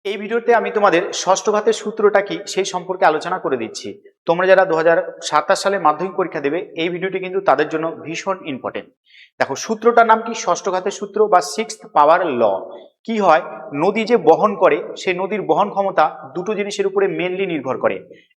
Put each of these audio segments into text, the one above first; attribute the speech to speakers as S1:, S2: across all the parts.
S1: এই ভিডিওতে আমি তোমাদের ষষ্ঠ ঘাতের সূত্রটা কি সেই সম্পর্কে আলোচনা করে দিচ্ছি। তোমরা যারা 2027 সালে মাধ্যমিক পরীক্ষা দেবে এই ভিডিওটি কিন্তু তাদের জন্য ভীষণ ইম্পর্টেন্ট। দেখো সূত্রটার নাম কি? ষষ্ঠ ঘাতের সূত্র বা সিক্সথ পাওয়ার ল। কি হয়, নদী যে বহন করে সেই নদীর বহন ক্ষমতা দুটো জিনিসের উপরে মেনলি নির্ভর করে।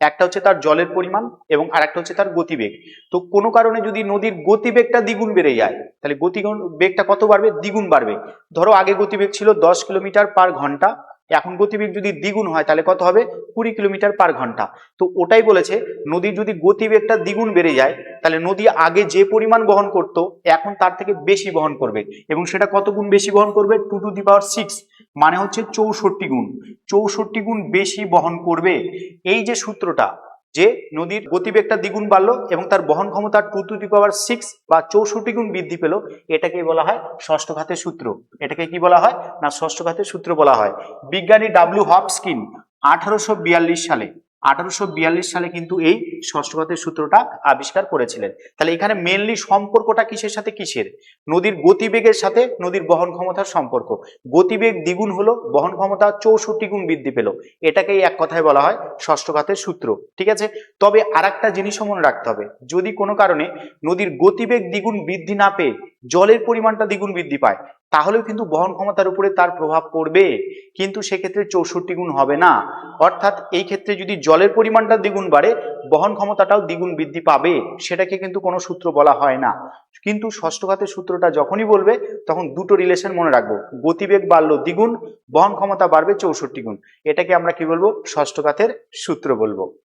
S1: একটা হচ্ছে তার জলের পরিমাণ এবং আরেকটা হচ্ছে তার গতিবেগ। তো কোনো কারণে যদি নদীর গতিবেগটা দ্বিগুণ বেড়ে যায় তাহলে গতিবেগটা কত বাড়বে? দ্বিগুণ বাড়বে। ধরো আগে গতিবেগ ছিল 10 কিলোমিটার পার ঘন্টা, এখন গতিবেগ যদি দ্বিগুণ হয় তাহলে কত হবে? 20 কিলোমিটার পার ঘন্টা। তো ওটাই বলেছে, নদীর যদি গতিবেগটা দ্বিগুণ বেড়ে যায় তাহলে নদী আগে যে পরিমাণ বহন করত এখন তার থেকে বেশি বহন করবে। এবং সেটা কত গুণ বেশি বহন করবে? 2⁶, মানে হচ্ছে 64 গুণ। 64 গুণ বেশি বহন করবে। এই যে সূত্রটা, যে নদীর গতিবেগটা দ্বিগুণ বাড়লো এবং তার বহন ক্ষমতা 2⁶ বা 64 গুণ বৃদ্ধি পেল, এটাকে বলা হয় ষষ্ঠ ঘাতের সূত্র। এটাকে কি বলা হয় না? ষষ্ঠ ঘাতের সূত্র বলা হয়। বিজ্ঞানী ডাব্লিউ হপকিন্স 1842 সালে কিন্তু এই ষষ্ঠ ঘাতের সূত্রটা আবিষ্কার করেছিলেন। তাহলে এখানে মেনলি সম্পর্কটা কিসের সাথে কিসের? নদীর গতিবেগের সাথে নদীর বহন ক্ষমতার সম্পর্ক। গতিবেগ দ্বিগুণ হলো, বহন ক্ষমতা 64 গুণ বৃদ্ধি পেল, এটাকেই এক কথায় বলা হয় ষষ্ঠ ঘাতের সূত্র। ঠিক আছে, তবে আর একটা জিনিসও মনে রাখতে হবে, যদি কোনো কারণে নদীর গতিবেগ দ্বিগুণ বৃদ্ধি না পেয়ে জলের পরিমাণটা দ্বিগুণ বৃদ্ধি পায় তাহলেও কিন্তু বহন ক্ষমতার উপরে তার প্রভাব পড়বে, কিন্তু সেক্ষেত্রে 64 গুণ হবে না। অর্থাৎ এই ক্ষেত্রে যদি জলের পরিমাণটা দ্বিগুণ বাড়ে বহন ক্ষমতাটাও দ্বিগুণ বৃদ্ধি পাবে, সেটাকে কিন্তু কোনো সূত্র বলা হয় না। কিন্তু ষষ্ঠ ঘাতের সূত্রটা যখনই বলবে তখন দুটো রিলেশন মনে রাখবো, গতিবেগ বাড়লো দ্বিগুণ, বহন ক্ষমতা বাড়বে 64 গুণ। এটাকে আমরা কি বলবো? ষষ্ঠ ঘাতের সূত্র বলবো।